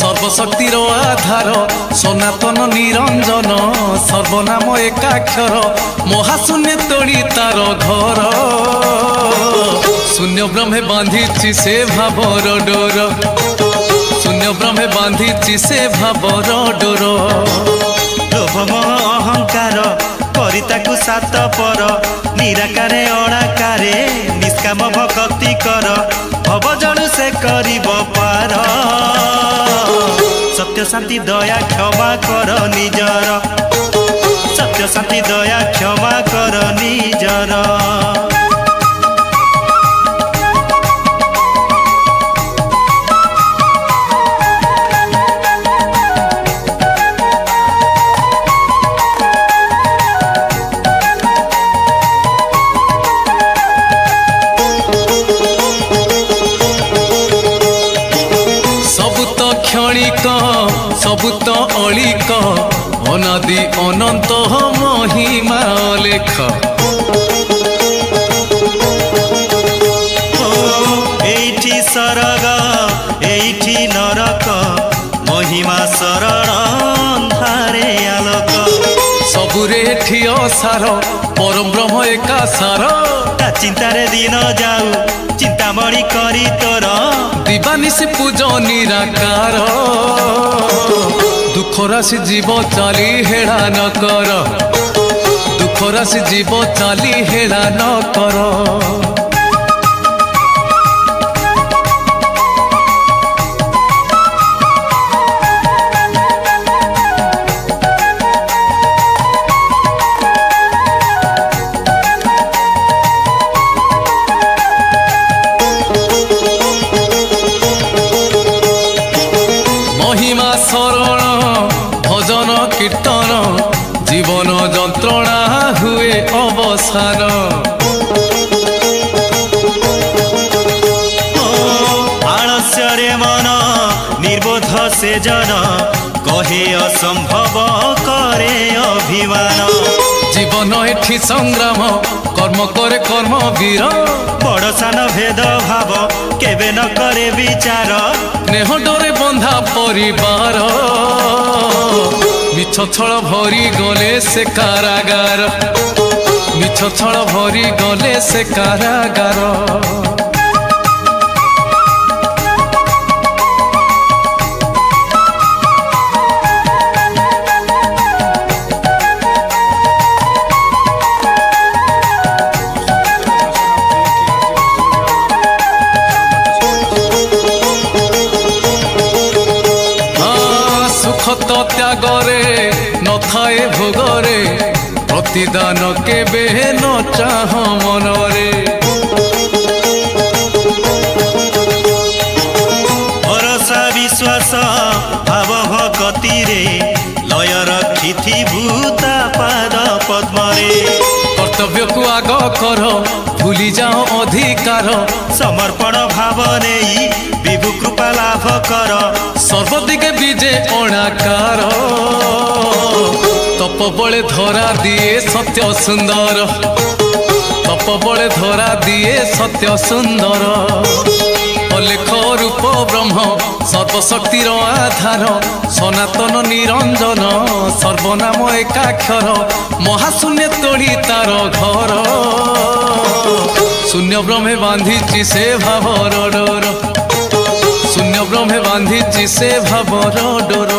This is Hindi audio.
सर्वशक्तिर आधार सनातन निरंजन सर्वनाम एकाक्षर महाशून्य तोड़ी तार घर शून्य ब्रह्मे बांधी से भावर डोर शून्य ब्रह्मे बांधी से भावर डोर लोभ अहंकार परिताकु सात पर निराकारे अणाकारे निष्काम भक्ति कर भव जणु से करिब पार सत्य शांति दया क्षमा कर निजर सत्य शांति दया क्षमा कर निजर क्षणिक सबु तो अलिक अनादि अनंत महिमा लेख एठी सरग एठी नरक महिमा शरण अंधारे आलोक सबुरे एठी असार परम ब्रह्म एका सार चिंतारे दिन जाऊ चिंतामणि करी तोर दिवानिशी पूज निराकार दुख राशि जीव चाली हेड़ा न कर दुख राशि जीव चाली हेड़ा न कर महिमा शरण भजन कीर्तन जीवन जंत्रणा हुए अवसान आलस्यरे मन निर्बोध से जन कहे असंभव करे अभिमान जीवन एठी संग्राम कर्म करे कर्म वीर बड़ सान भेद भाव केबे न करे विचार स्नेह डोरे बंधा परिवार मिछ छल भरी गले से कारागार मिछ छल भरी गले से कारागार सुख तो त्यागरे न थाए भोगरे प्रतिदान केबे न चाह मनरे भरोसा विश्वास भाव भक्ति रे लय रखी भूता पाद पद्मरे कर्तव्य को आग कर भूली जाओ अधिकार समर्पण भाव नहीं विभु कृपा लाभ कर सर्वदिके विजे अणाकार तप बले धरा दिए सत्य सुंदर तप बले धरा दिए सत्य सुंदर अलेख रूप ब्रह्म सर्वशक्तिर आधार सनातन निरंजन सर्वनाम एकाक्षर महाशून्य तोड़ी तार घर शून्य ब्रह्मे बांधी से भावर डोर शून्य ब्रह्मे बांधी से भावर डोर।